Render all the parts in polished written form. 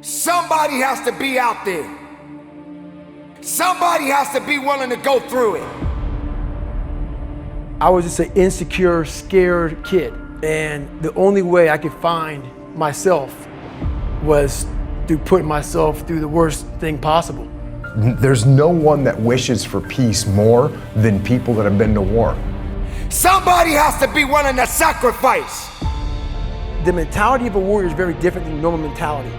Somebody has to be out there. Somebody has to be willing to go through it. I was just an insecure, scared kid. And the only way I could find myself was through putting myself through the worst thing possible. There's no one that wishes for peace more than people that have been to war. Somebody has to be willing to sacrifice. The mentality of a warrior is very different than normal mentality.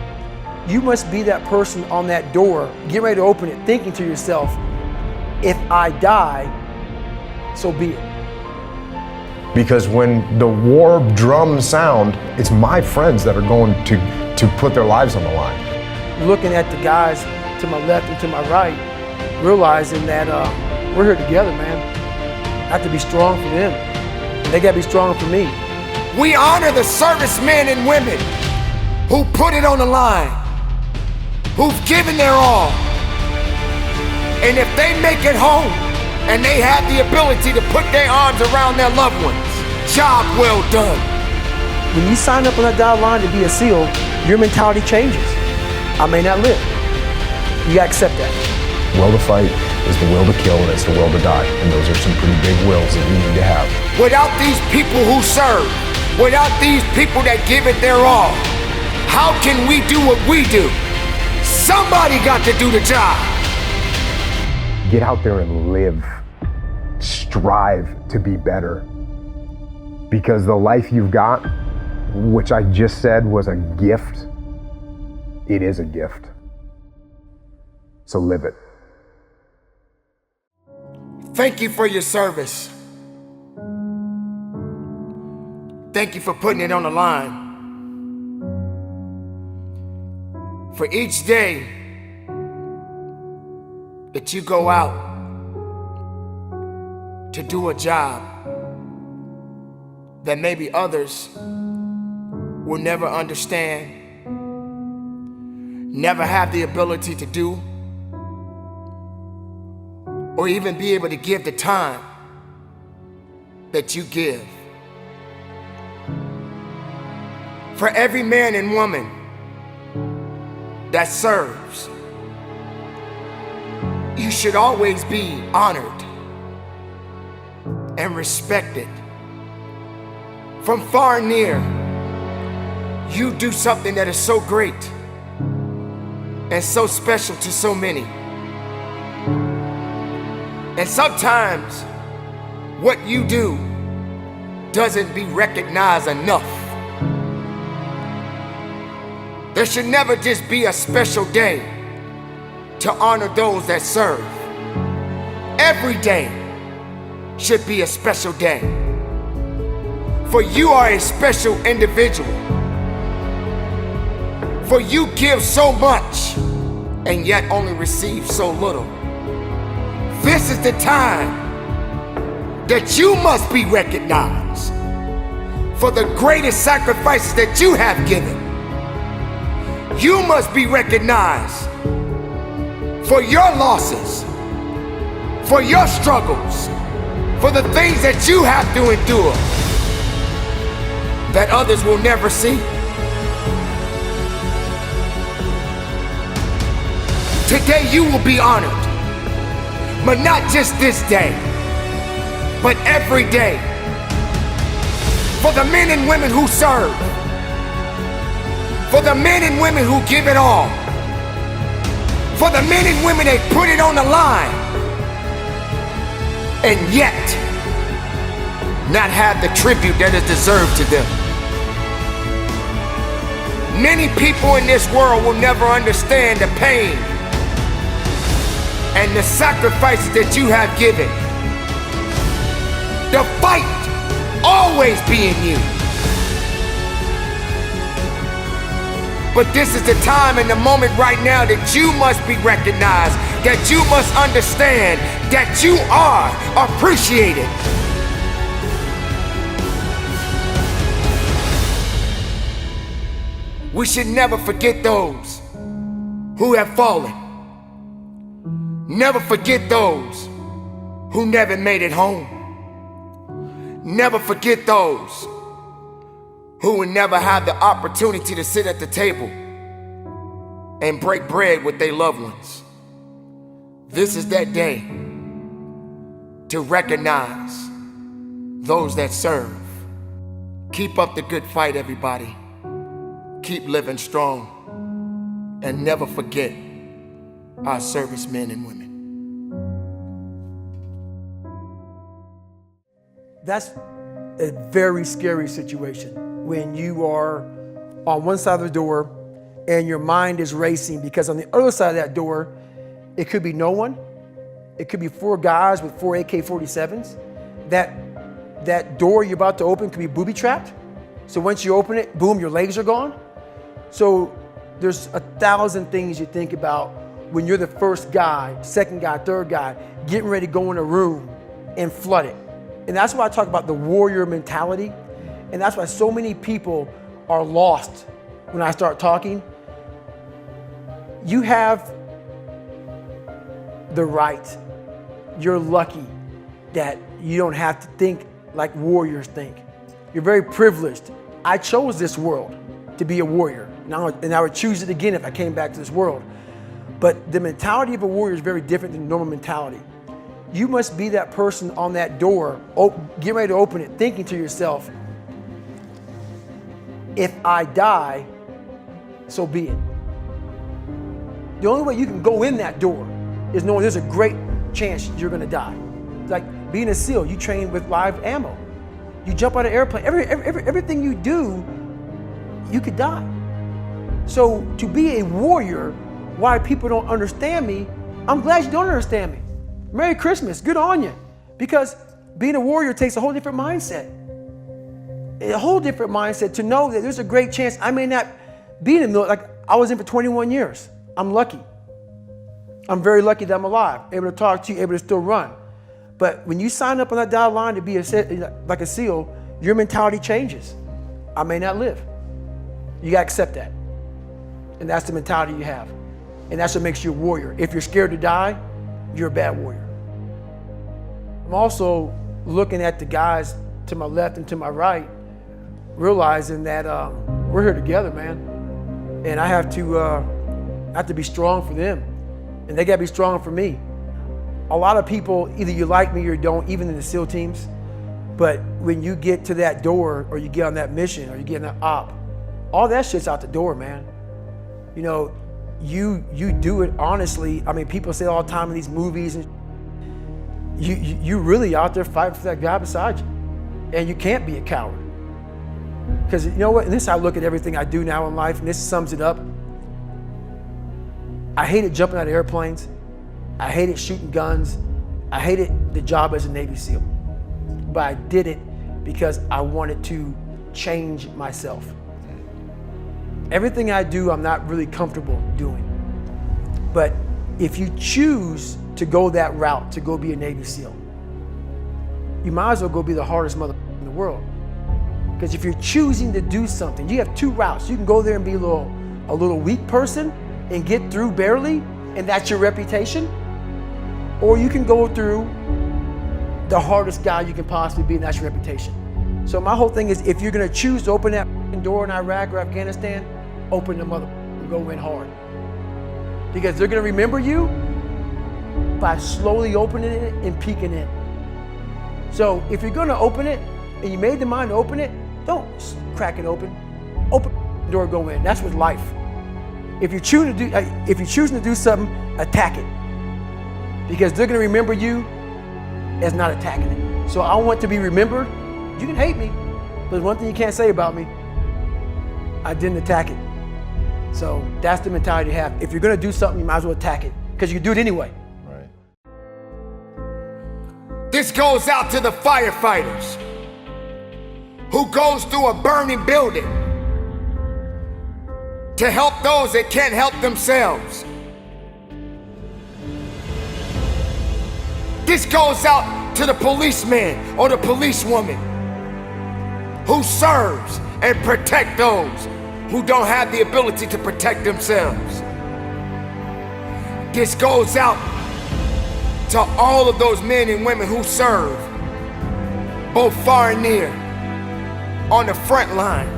You must be that person on that door, get ready to open it, thinking to yourself, if I die, so be it. Because when the war drums sound, it's my friends that are going to put their lives on the line. Looking at the guys to my left and to my right, realizing that we're here together, man. I have to be strong for them. They gotta be stronger for me. We honor the servicemen and women who put it on the line, who've given their all. And if they make it home and they have the ability to put their arms around their loved ones, job well done. When you sign up on that dotted line to be a SEAL, your mentality changes. I may not live. You gotta accept that. Will to fight is the will to kill, and it's the will to die. And those are some pretty big wills that you need to have. Without these people who serve, without these people that give it their all, how can we do what we do? Somebody got to do the job. Get out there and live. Strive to be better. Because the life you've got, which I just said was a gift, it is a gift. So live it. Thank you for your service. Thank you for putting it on the line. For each day that you go out to do a job that maybe others will never understand, never have the ability to do, or even be able to give the time that you give. For every man and woman that serves, you should always be honored and respected. From far and near, you do something that is so great and so special to so many. And sometimes what you do doesn't be recognized enough. There should never just be a special day to honor those that serve. Every day should be a special day. For you are a special individual. For you give so much and yet only receive so little. This is the time that you must be recognized for the greatest sacrifices that you have given. You must be recognized for your losses, for your struggles, for the things that you have to endure that others will never see. Today you will be honored, but not just this day, but every day. For the men and women who serve, for the men and women who give it all, for the men and women that put it on the line, and yet not have the tribute that is deserved to them. Many people in this world will never understand the pain and the sacrifices that you have given. The fight always be in you. But this is the time and the moment right now that you must be recognized, that you must understand that you are appreciated. We should never forget those who have fallen. Never forget those who never made it home. Never forget those who will never have the opportunity to sit at the table and break bread with their loved ones. This is that day to recognize those that serve. Keep up the good fight, everybody. Keep living strong, and never forget our servicemen and women. That's a very scary situation when you are on one side of the door and your mind is racing, because on the other side of that door, it could be no one. It could be 4 guys with 4 AK-47s. That door you're about to open could be booby-trapped. So once you open it, boom, your legs are gone. So there's 1,000 things you think about when you're the first guy, second guy, third guy, getting ready to go in a room and flood it. And that's why I talk about the warrior mentality. And that's why so many people are lost when I start talking. You have the right. You're lucky that you don't have to think like warriors think. You're very privileged. I chose this world to be a warrior. And I would choose it again if I came back to this world. But the mentality of a warrior is very different than normal mentality. You must be that person on that door, get ready to open it, thinking to yourself, if I die, so be it. The only way you can go in that door is knowing there's a great chance you're gonna die. It's like being a SEAL, you train with live ammo. You jump out of an airplane, everything you do, you could die. So to be a warrior, why people don't understand me, I'm glad you don't understand me. Merry Christmas, good on you. Because being a warrior takes a whole different mindset. A whole different mindset to know that there's a great chance I may not be in the military. Like I was in for 21 years. I'm lucky. I'm very lucky that I'm alive, able to talk to you, able to still run. But when you sign up on that dotted line to be like a SEAL, your mentality changes. I may not live. You gotta accept that. And that's the mentality you have. And that's what makes you a warrior. If you're scared to die, you're a bad warrior. I'm also looking at the guys to my left and to my right, realizing that we're here together, man. And I have to be strong for them. And they gotta be strong for me. A lot of people, either you like me or don't, even in the SEAL teams, but when you get to that door or you get on that mission or you get on that op, all that shit's out the door, man. You know, you do it honestly. I mean, people say all the time in these movies, and you really out there fighting for that guy beside you. And you can't be a coward. Because you know what, and this is how I look at everything I do now in life, and this sums it up. I hated jumping out of airplanes. I hated shooting guns. I hated the job as a Navy SEAL. But I did it because I wanted to change myself. Everything I do, I'm not really comfortable doing. But if you choose to go that route, to go be a Navy SEAL, you might as well go be the hardest mother in the world. Because if you're choosing to do something, you have 2 routes. You can go there and be a little weak person and get through barely, and that's your reputation. Or you can go through the hardest guy you can possibly be, and that's your reputation. So my whole thing is, if you're gonna choose to open that door in Iraq or Afghanistan, open the mother and go in hard. Because they're gonna remember you by slowly opening it and peeking in. So if you're gonna open it, and you made the mind to open it, don't crack it open. Open the door, go in. That's with life. If you're choosing to do something, attack it. Because they're gonna remember you as not attacking it. So I want to be remembered. You can hate me, but there's one thing you can't say about me. I didn't attack it. So that's the mentality to have. If you're gonna do something, you might as well attack it, because you can do it anyway. Right. This goes out to the firefighters who goes through a burning building to help those that can't help themselves. This goes out to the policeman or the policewoman who serves and protect those who don't have the ability to protect themselves. This goes out to all of those men and women who serve, both far and near, on the front lines.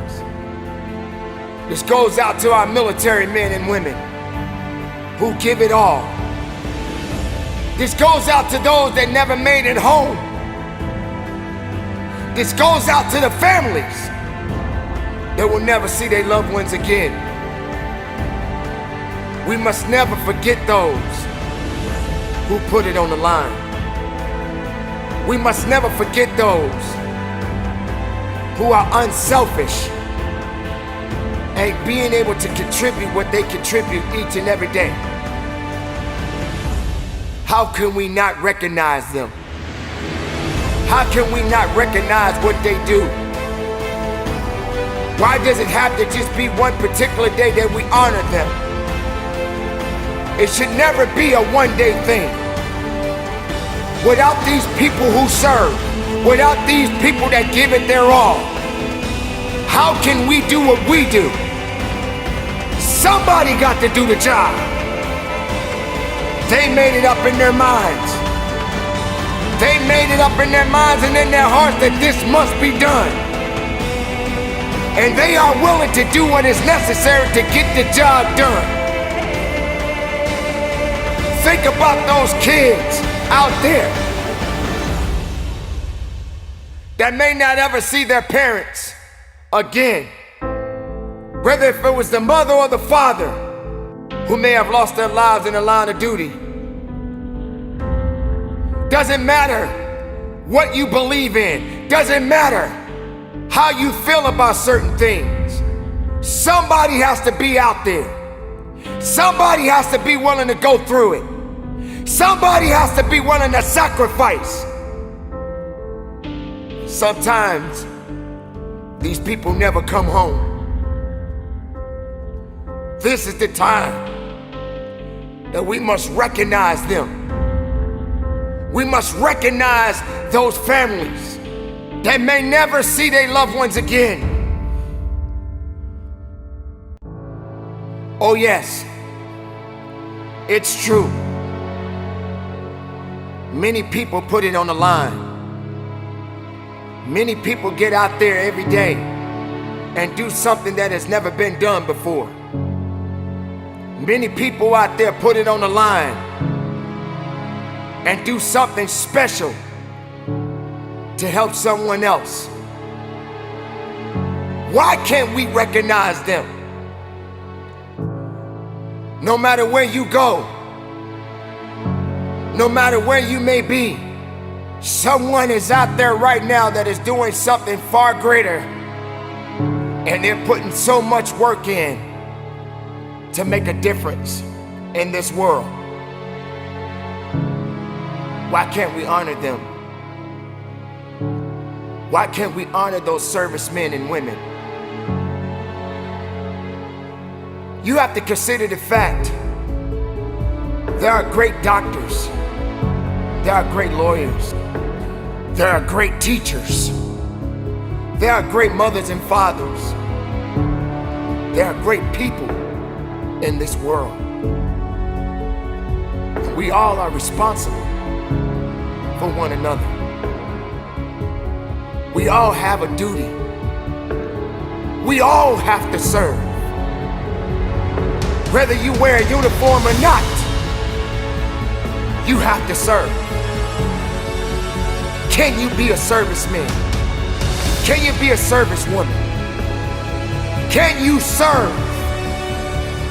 This goes out to our military men and women who give it all. This goes out to those that never made it home. This goes out to the families that will never see their loved ones again. We must never forget those who put it on the line. We must never forget those who are unselfish and being able to contribute what they contribute each and every day. How can we not recognize them? How can we not recognize what they do? Why does it have to just be one particular day that we honor them? It should never be a one-day thing. Without these people who serve, without these people that give it their all, how can we do what we do? Somebody got to do the job. They made it up in their minds. They made it up in their minds and in their hearts that this must be done. And they are willing to do what is necessary to get the job done. Think about those kids out there that may not ever see their parents again. Whether if it was the mother or the father who may have lost their lives in the line of duty. Doesn't matter what you believe in. Doesn't matter how you feel about certain things. Somebody has to be out there. Somebody has to be willing to go through it. Somebody has to be willing to sacrifice. Sometimes these people never come home. This is the time that we must recognize them. We must recognize those families that may never see their loved ones again. Oh yes, it's true. Many people put it on the line. Many people get out there every day and do something that has never been done before. Many people out there put it on the line and do something special to help someone else. Why can't we recognize them? No matter where you go, no matter where you may be, someone is out there right now that is doing something far greater, and they're putting so much work in to make a difference in this world. Why can't we honor them? Why can't we honor those servicemen and women? You have to consider the fact there are great doctors, there are great lawyers, there are great teachers, there are great mothers and fathers, there are great people in this world. We all are responsible for one another. We all have a duty. We all have to serve. Whether you wear a uniform or not, you have to serve. Can you be a serviceman? Can you be a servicewoman? Can you serve?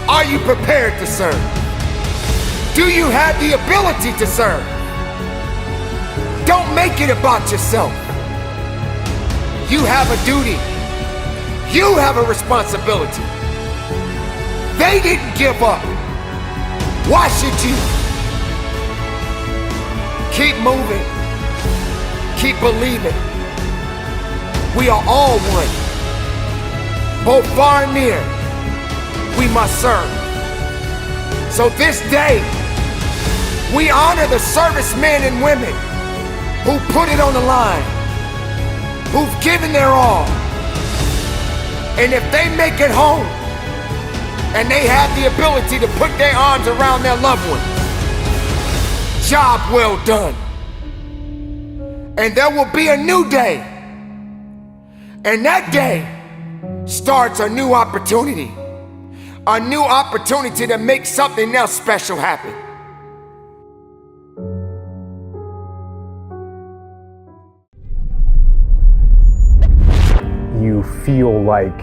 Are you prepared to serve? Do you have the ability to serve? Don't make it about yourself. You have a duty. You have a responsibility. They didn't give up. Why should you? Keep moving. Keep believing. We are all one. Both far and near, we must serve. So this day, we honor the servicemen and women who put it on the line, who've given their all. And if they make it home, and they have the ability to put their arms around their loved ones, job well done. And there will be a new day. And that day starts a new opportunity, a new opportunity to make something else special happen. You feel like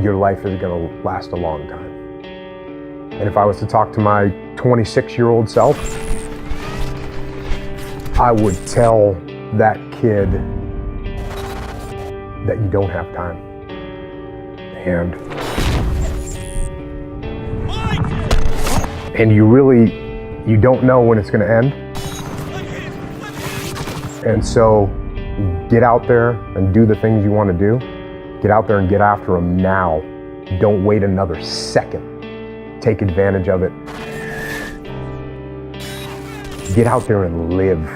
your life is going to last a long time. And if I was to talk to my 26-year-old self, I would tell that kid that you don't have time. And you don't know when it's going to end. And so get out there and do the things you want to do. Get out there and get after them now. Don't wait another second. Take advantage of it. Get out there and live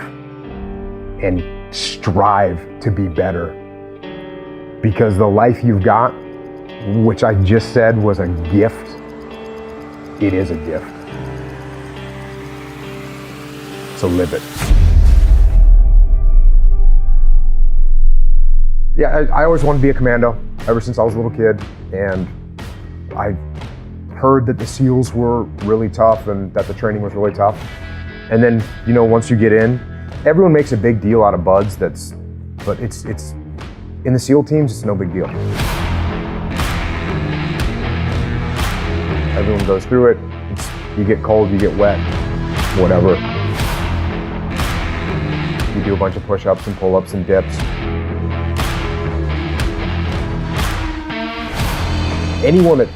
and strive to be better. Because the life you've got, which I just said was a gift, it is a gift. So live it. Yeah, I always wanted to be a commando ever since I was a little kid, and I heard that the SEALs were really tough and that the training was really tough. And then, once you get in, everyone makes a big deal out of buds, but it's in the SEAL teams, it's no big deal. Everyone goes through it. You get cold, you get wet, whatever. You do a bunch of push-ups and pull-ups and dips. Anyone that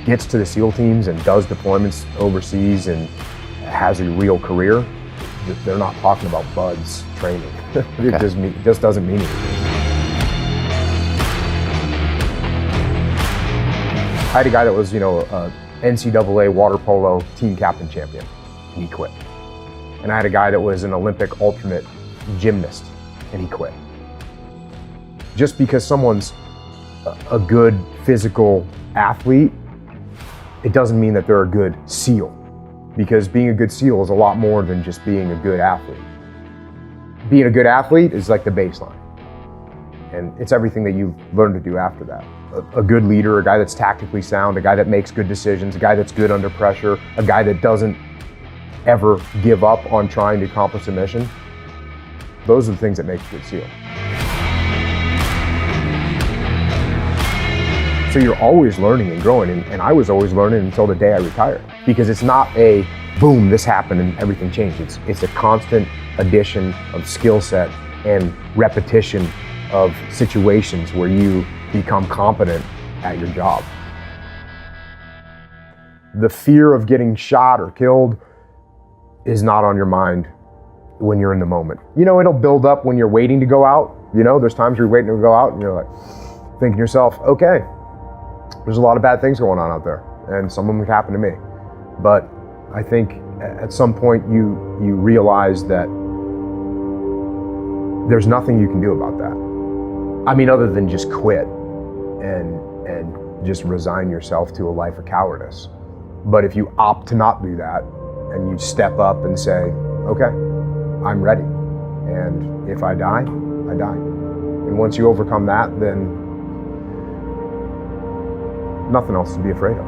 gets to the SEAL teams and does deployments overseas and has a real career, they're not talking about buds training. It just doesn't mean anything. I had a guy that was, a NCAA water polo team captain champion, and he quit. And I had a guy that was an Olympic alternate gymnast, and he quit. Just because someone's a good physical athlete, it doesn't mean that they're a good SEAL, because being a good SEAL is a lot more than just being a good athlete. Being a good athlete is like the baseline, and it's everything that you learn to do after that. A good leader, a guy that's tactically sound, a guy that makes good decisions, a guy that's good under pressure, a guy that doesn't ever give up on trying to accomplish a mission. Those are the things that make a good SEAL. So you're always learning and growing, and I was always learning until the day I retired. Because it's not a boom, this happened and everything changed. It's a constant addition of skill set and repetition of situations where you become competent at your job. The fear of getting shot or killed is not on your mind when you're in the moment. It'll build up when you're waiting to go out. There's times you're waiting to go out and you're like thinking to yourself, okay, there's a lot of bad things going on out there, and some of them could happen to me. But I think at some point you realize that there's nothing you can do about that. Other than just quit and just resign yourself to a life of cowardice. But if you opt to not do that and you step up and say, okay, I'm ready. And if I die, I die. And once you overcome that, then nothing else to be afraid of.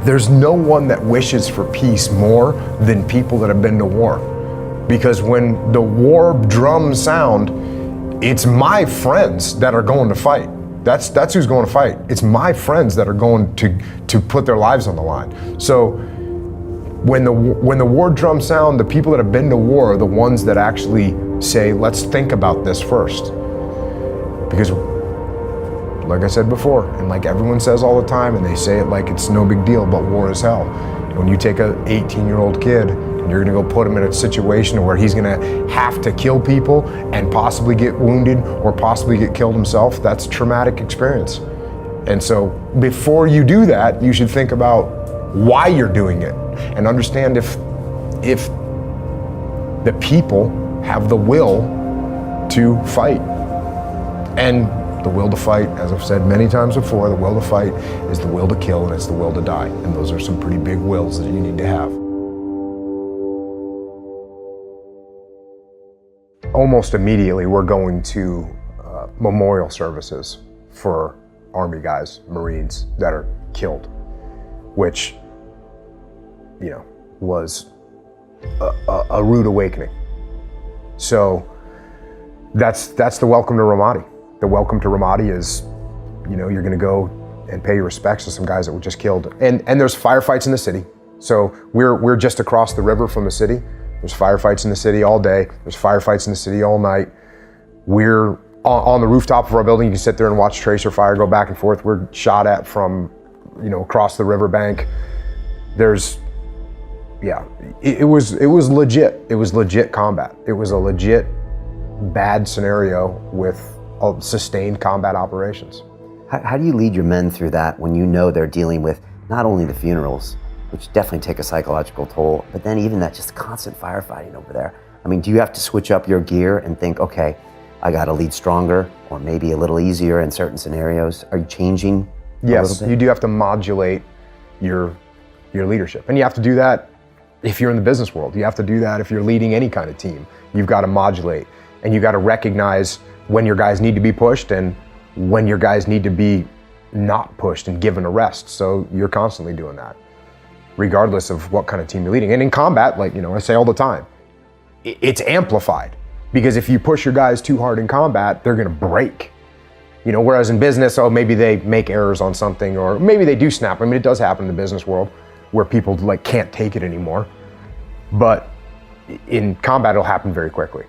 There's no one that wishes for peace more than people that have been to war. Because when the war drums sound, it's my friends that are going to fight. That's who's going to fight. It's my friends that are going to put their lives on the line. So when the war drums sound, the people that have been to war are the ones that actually say, let's think about this first. Because like I said before, and like everyone says all the time, and they say it like it's no big deal, but war is hell. When you take an 18-year-old kid and you're gonna go put him in a situation where he's gonna have to kill people and possibly get wounded or possibly get killed himself, that's a traumatic experience. And so before you do that, you should think about why you're doing it and understand if the people have the will to fight. And the will to fight, as I've said many times before, the will to fight is the will to kill, and it's the will to die. And those are some pretty big wills that you need to have. Almost immediately, we're going to memorial services for Army guys, Marines that are killed, which, you know, was a rude awakening. So that's the welcome to Ramadi. The welcome to Ramadi is, you know, you're gonna go and pay your respects to some guys that were just killed. And there's firefights in the city. So we're just across the river from the city. There's firefights in the city all day. There's firefights in the city all night. We're on the rooftop of our building. You can sit there and watch tracer fire go back and forth. We're shot at from, you know, across the riverbank. There's, yeah, it was legit. It was legit combat. It was a legit bad scenario with sustained combat operations. How do you lead your men through that when you know they're dealing with not only the funerals, which definitely take a psychological toll, but then even that just constant firefighting over there? I mean, do you have to switch up your gear and think, okay, I got to lead stronger or maybe a little easier in certain scenarios? Are you changing a little Yes, bit? you do have to modulate your leadership. And you have to do that if you're in the business world. You have to do that if you're leading any kind of team. You've got to modulate, and you got to recognize when your guys need to be pushed and when your guys need to be not pushed and given a rest. So you're constantly doing that, regardless of what kind of team you're leading. And in combat, like, you know, I say all the time, it's amplified, because if you push your guys too hard in combat, they're gonna break. You know, whereas in business, oh, maybe they make errors on something, or maybe they do snap. I mean, it does happen in the business world where people like can't take it anymore. But in combat, it'll happen very quickly.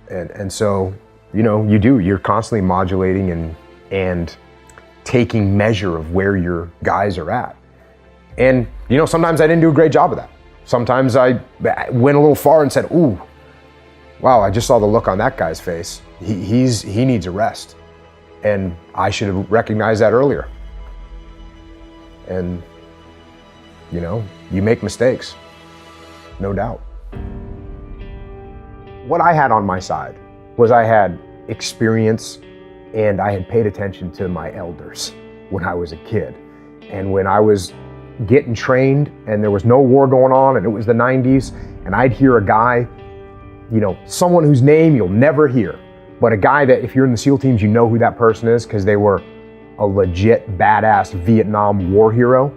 And so, you know, you're constantly modulating and taking measure of where your guys are at. And, you know, sometimes I didn't do a great job of that. Sometimes I went a little far and said, ooh, wow, I just saw the look on that guy's face. He needs a rest. And I should have recognized that earlier. And, you know, you make mistakes, no doubt. What I had on my side was I had experience, and I had paid attention to my elders when I was a kid. And when I was getting trained and there was no war going on and it was the 90s, and I'd hear a guy, you know, someone whose name you'll never hear, but a guy that if you're in the SEAL teams, you know who that person is because they were a legit badass Vietnam war hero.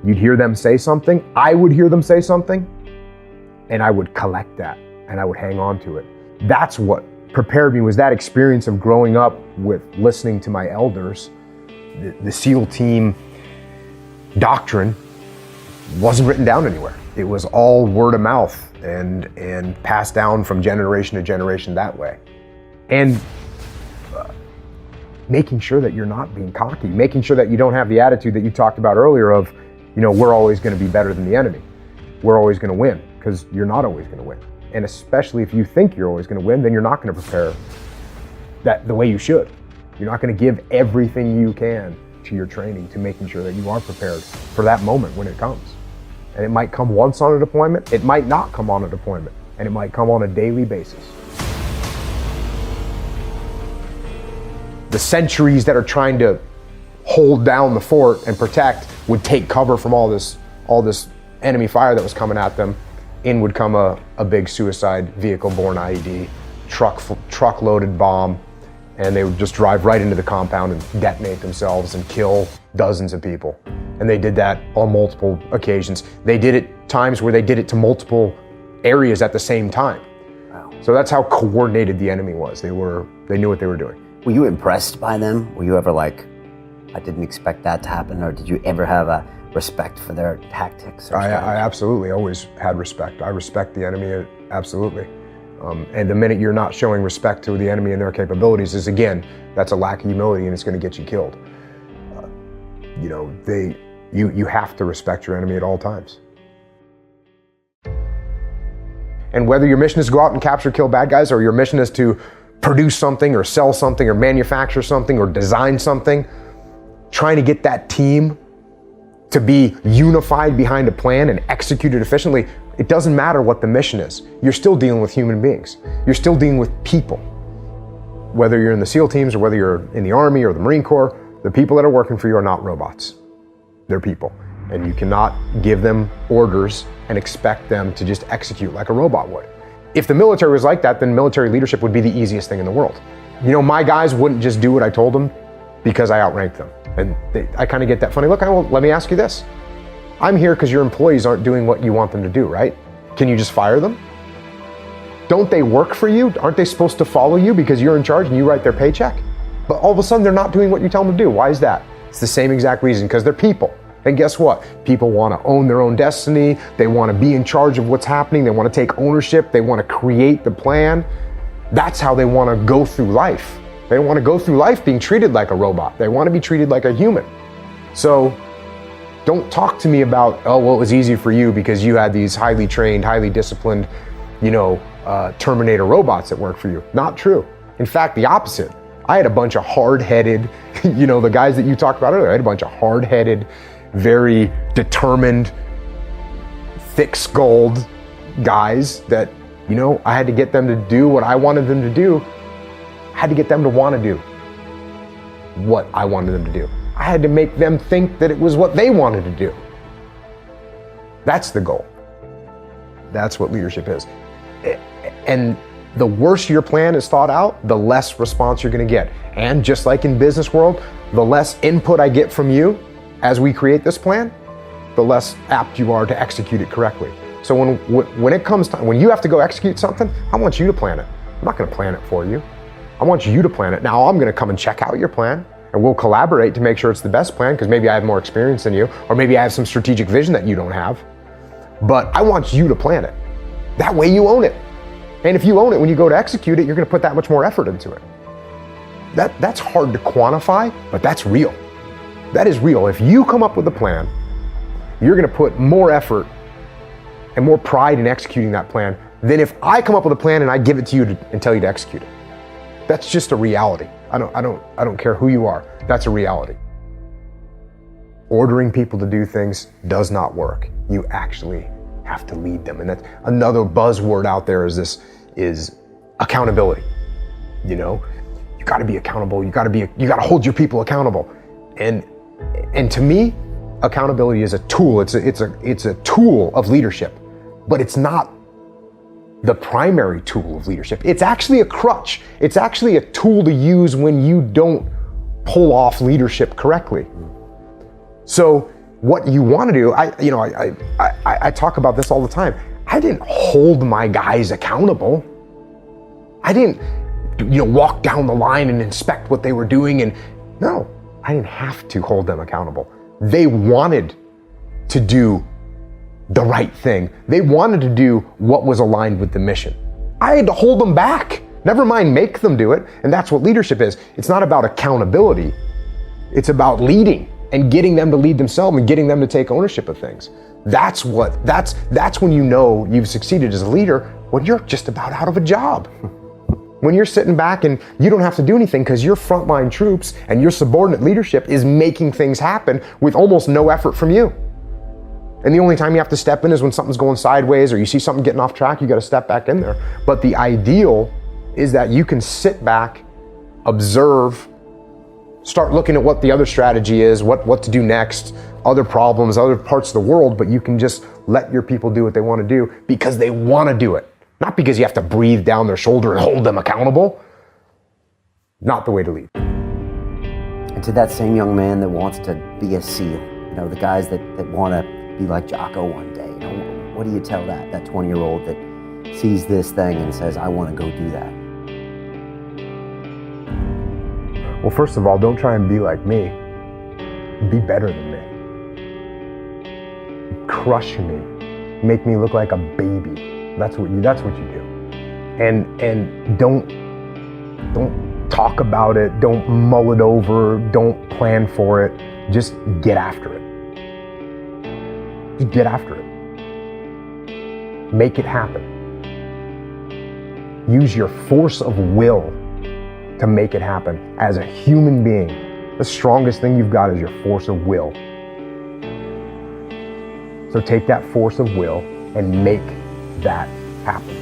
You'd hear them say something, I would hear them say something, and I would collect that and I would hang on to it. That's what prepared me, was that experience of growing up with listening to my elders. The SEAL team doctrine wasn't written down anywhere. It was all word of mouth and passed down from generation to generation that way. And making sure that you're not being cocky, making sure that you don't have the attitude that you talked about earlier of, you know, we're always going to be better than the enemy. We're always going to win, because you're not always going to win. And especially if you think you're always going to win, then you're not going to prepare that the way you should. You're not going to give everything you can to your training to making sure that you are prepared for that moment when it comes. And it might come once on a deployment, it might not come on a deployment, and it might come on a daily basis. The sentries that are trying to hold down the fort and protect would take cover from all this enemy fire that was coming at them. In would come a big suicide vehicle-borne IED, truck-loaded bomb, and they would just drive right into the compound and detonate themselves and kill dozens of people. And they did that on multiple occasions. They did it times where they did it to multiple areas at the same time. Wow. So that's how coordinated the enemy was. They knew what they were doing. Were you impressed by them? Were you ever like, I didn't expect that to happen? Or did you ever have a respect for their tactics? Or I absolutely always had respect. I respect the enemy, absolutely. And the minute you're not showing respect to the enemy and their capabilities is, again, that's a lack of humility, and it's going to get you killed. You know, you have to respect your enemy at all times. And whether your mission is to go out and capture, kill bad guys, or your mission is to produce something or sell something or manufacture something or design something, trying to get that team to be unified behind a plan and execute it efficiently, it doesn't matter what the mission is. You're still dealing with human beings. You're still dealing with people. Whether you're in the SEAL teams or whether you're in the Army or the Marine Corps, the people that are working for you are not robots. They're people. And you cannot give them orders and expect them to just execute like a robot would. If the military was like that, then military leadership would be the easiest thing in the world. You know, my guys wouldn't just do what I told them. because I outrank them. And I kind of get that funny look. Well, let me ask you this. I'm here because your employees aren't doing what you want them to do, right? Can you just fire them? Don't they work for you? Aren't they supposed to follow you because you're in charge and you write their paycheck? But all of a sudden they're not doing what you tell them to do. Why is that? It's the same exact reason, because they're people. And guess what? People want to own their own destiny. They want to be in charge of what's happening. They want to take ownership. They want to create the plan. That's how they want to go through life. They don't want to go through life being treated like a robot. They want to be treated like a human. So don't talk to me about, oh, well, it was easy for you because you had these highly trained, highly disciplined, Terminator robots that work for you. Not true. In fact, the opposite. I had a bunch of hard-headed, the guys that you talked about earlier, I had a bunch of hard-headed, very determined, thick-skulled guys that, I had to get them to do what I wanted them to do. I had to get them to want to do what I wanted them to do. I had to make them think that it was what they wanted to do. That's the goal. That's what leadership is. And the worse your plan is thought out, the less response you're going to get. And just like in business world, the less input I get from you as we create this plan, the less apt you are to execute it correctly. So when it comes time, when you have to go execute something, I want you to plan it. I'm not going to plan it for you. I want you to plan it. Now I'm going to come and check out your plan, and we'll collaborate to make sure it's the best plan, because maybe I have more experience than you, or maybe I have some strategic vision that you don't have. But I want you to plan it. That way you own it. And if you own it, when you go to execute it, you're going to put that much more effort into it. That's hard to quantify, but that's real. That is real. If you come up with a plan, you're going to put more effort and more pride in executing that plan than if I come up with a plan and I give it to you and tell you to execute it. That's just a reality. I don't care who you are. That's a reality. Ordering people to do things does not work. You actually have to lead them. And that's another buzzword out there is accountability. You got to be accountable. You got to hold your people accountable. And to me, accountability is a tool. It's a tool of leadership, but it's not the primary tool of leadership. It's actually a crutch. It's actually a tool to use when you don't pull off leadership correctly. So what you want to do, I talk about this all the time. I didn't hold my guys accountable. I didn't, walk down the line and inspect what they were doing. No, I didn't have to hold them accountable. They wanted to do the right thing. They wanted to do what was aligned with the mission. I had to hold them back. Never mind make them do it. And that's what leadership is. It's not about accountability. It's about leading and getting them to lead themselves and getting them to take ownership of things. That's when you know you've succeeded as a leader, when you're just about out of a job. When you're sitting back and you don't have to do anything because your frontline troops and your subordinate leadership is making things happen with almost no effort from you. And the only time you have to step in is when something's going sideways or you see something getting off track, you got to step back in there. But the ideal is that you can sit back, observe, start looking at what the other strategy is, what to do next, other problems, other parts of the world, but you can just let your people do what they want to do because they want to do it. Not because you have to breathe down their shoulder and hold them accountable. Not the way to lead. And to that same young man that wants to be a SEAL, the guys that want to be like Jocko one day, what do you tell that 20-year-old that sees this thing and says, I want to go do that? Well, first of all, don't try and be like me. Be better than me. Crush me. Make me look like a baby. That's what you do. And don't talk about it. Don't mull it over. Don't plan for it. Just get after it. Just get after it. Make it happen. Use your force of will to make it happen. As a human being, the strongest thing you've got is your force of will. So take that force of will and make that happen.